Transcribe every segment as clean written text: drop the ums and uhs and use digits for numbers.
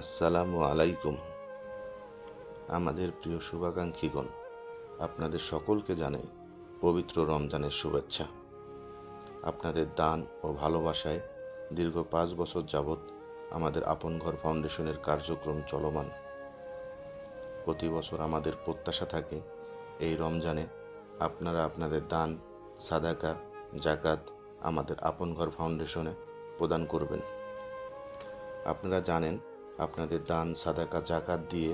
আসসালামু আলাইকুম। আমাদের প্রিয় শুভাকাঙ্ক্ষীগণ, আপনাদের সকলকে জানাই পবিত্র রমজানের শুভেচ্ছা। আপনাদের দান ও ভালোবাসায় দীর্ঘ 5 বছর যাবৎ আমাদের আপন ঘর ফাউন্ডেশনের কার্যক্রম চলমান। প্রতি বছর আমাদের প্রত্যাশা থাকে এই রমজানে আপনারা আপনাদের দান, সাদাকা, জাকাত আমাদের আপন ঘর ফাউন্ডেশনে প্রদান করবেন। আপনারা জানেন, আপনাদের দান, সাদাকা, জাকাত দিয়ে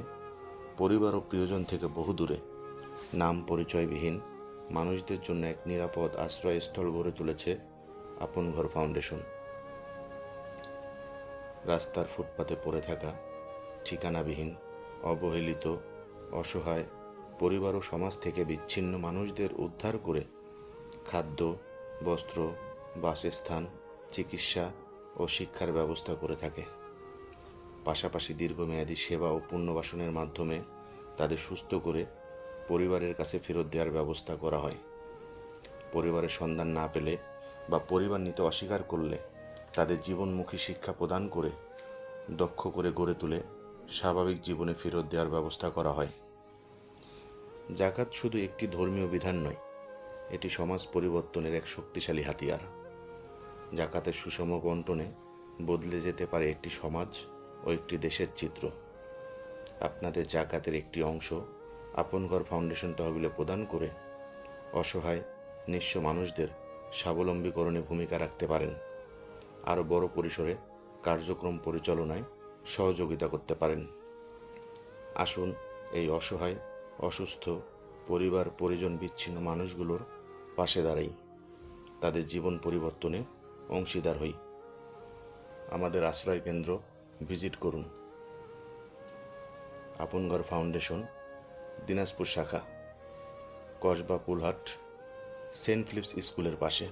পরিবার ও প্রিয়জন থেকে বহুদূরে নাম পরিচয়বিহীন মানুষদের জন্য এক নিরাপদ আশ্রয়স্থল গড়ে তুলেছে আপন ঘর ফাউন্ডেশন। রাস্তার ফুটপাতে পড়ে থাকা, ঠিকানাবিহীন, অবহেলিত, অসহায় পরিবার ও সমাজ থেকে বিচ্ছিন্ন মানুষদের উদ্ধার করে খাদ্য, বস্ত্র, বাসস্থান, চিকিৎসা ও শিক্ষার ব্যবস্থা করে থাকে। পাশাপাশি দীর্ঘমেয়াদী সেবা ও পুনর্বাসনের মাধ্যমে তাদের সুস্থ করে পরিবারের কাছে ফেরত দেওয়ার ব্যবস্থা করা হয়। পরিবারের সন্ধান না পেলে বা পরিবার নিতে অস্বীকার করলে তাদের জীবনমুখী শিক্ষা প্রদান করে দক্ষ করে গড়ে তুলে স্বাভাবিক জীবনে ফেরত দেওয়ার ব্যবস্থা করা হয়। জাকাত শুধু একটি ধর্মীয় বিধান নয়, এটি সমাজ পরিবর্তনের এক শক্তিশালী হাতিয়ার। জাকাতের সুষম বন্টনে বদলে যেতে পারে একটি সমাজ ও একটি দেশের চিত্র। আপনাদের জাকাতের একটি অংশ আপন ঘর ফাউন্ডেশন তহবিলে প্রদান করে অসহায় নিঃস্ব মানুষদের স্বাবলম্বীকরণে ভূমিকা রাখতে পারেন। আরও বড় পরিসরে কার্যক্রম পরিচালনায় সহযোগিতা করতে পারেন। আসুন এই অসহায়, অসুস্থ পরিবার, পরিজন বিচ্ছিন্ন মানুষগুলোর পাশে দাঁড়াই, তাদের জীবন পরিবর্তনে অংশীদার হই। আমাদের আশ্রয় কেন্দ্র ভিজিট করুন। আপন ঘর ফাউন্ডেশন, দিনাজপুর শাখা, কসবা পুলহাট, সেন্ট ফিলিপস স্কুলের পাশে।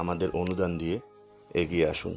আমাদের অনুদান দিয়ে এগিয়ে আসুন।